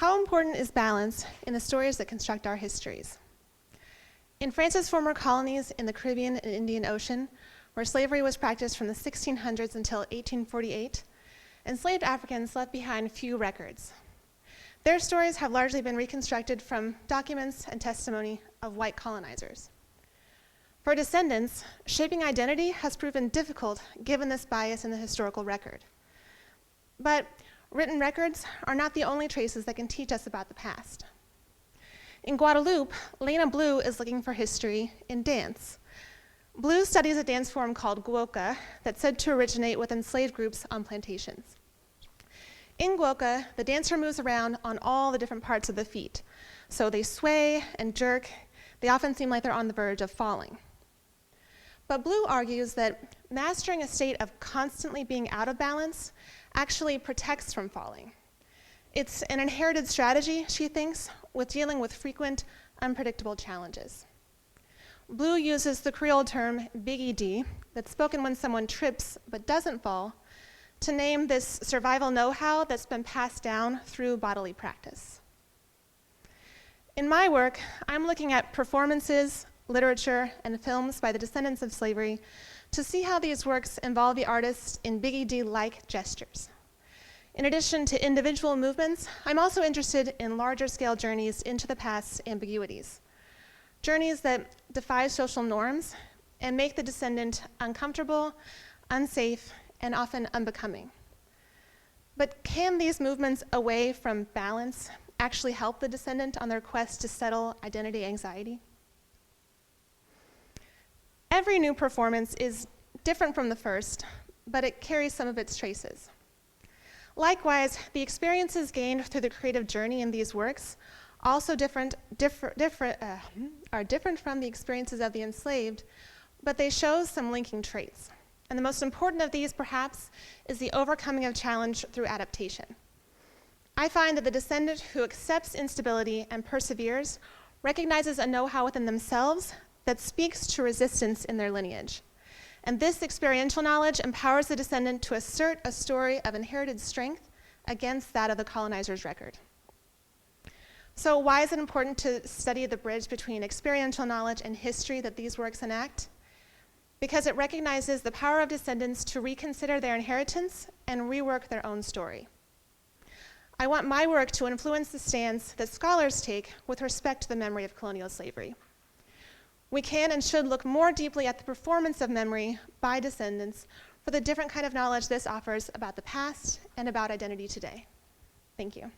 How important is balance in the stories that construct our histories? In France's former colonies in the Caribbean and Indian Ocean, where slavery was practiced from the 1600s until 1848, enslaved Africans left behind few records. Their stories have largely been reconstructed from documents and testimony of white colonizers. For descendants, shaping identity has proven difficult given this bias in the historical record. But written records are not the only traces that can teach us about the past. In Guadeloupe, Lena Blue is looking for history in dance. Blue studies a dance form called guoka that's said to originate with enslaved groups on plantations. In guoka, the dancer moves around on all the different parts of the feet. So they sway and jerk. They often seem like they're on the verge of falling. But Blue argues that mastering a state of constantly being out of balance actually protects from falling. It's an inherited strategy, she thinks, with dealing with frequent, unpredictable challenges. Blue uses the Creole term Bigidi, that's spoken when someone trips but doesn't fall, to name this survival know-how that's been passed down through bodily practice. In my work, I'm looking at performances, literature, and films by the descendants of slavery to see how these works involve the artist in Bigidi-like gestures. In addition to individual movements, I'm also interested in larger-scale journeys into the past's ambiguities, journeys that defy social norms and make the descendant uncomfortable, unsafe, and often unbecoming. But can these movements away from balance actually help the descendant on their quest to settle identity anxiety? Every new performance is different from the first, but it carries some of its traces. Likewise, the experiences gained through the creative journey in these works also are different from the experiences of the enslaved, but they show some linking traits. And the most important of these, perhaps, is the overcoming of challenge through adaptation. I find that the descendant who accepts instability and perseveres recognizes a know-how within themselves that speaks to resistance in their lineage. And this experiential knowledge empowers the descendant to assert a story of inherited strength against that of the colonizer's record. So why is it important to study the bridge between experiential knowledge and history that these works enact? Because it recognizes the power of descendants to reconsider their inheritance and rework their own story. I want my work to influence the stance that scholars take with respect to the memory of colonial slavery. We can and should look more deeply at the performance of memory by descendants for the different kind of knowledge this offers about the past and about identity today. Thank you.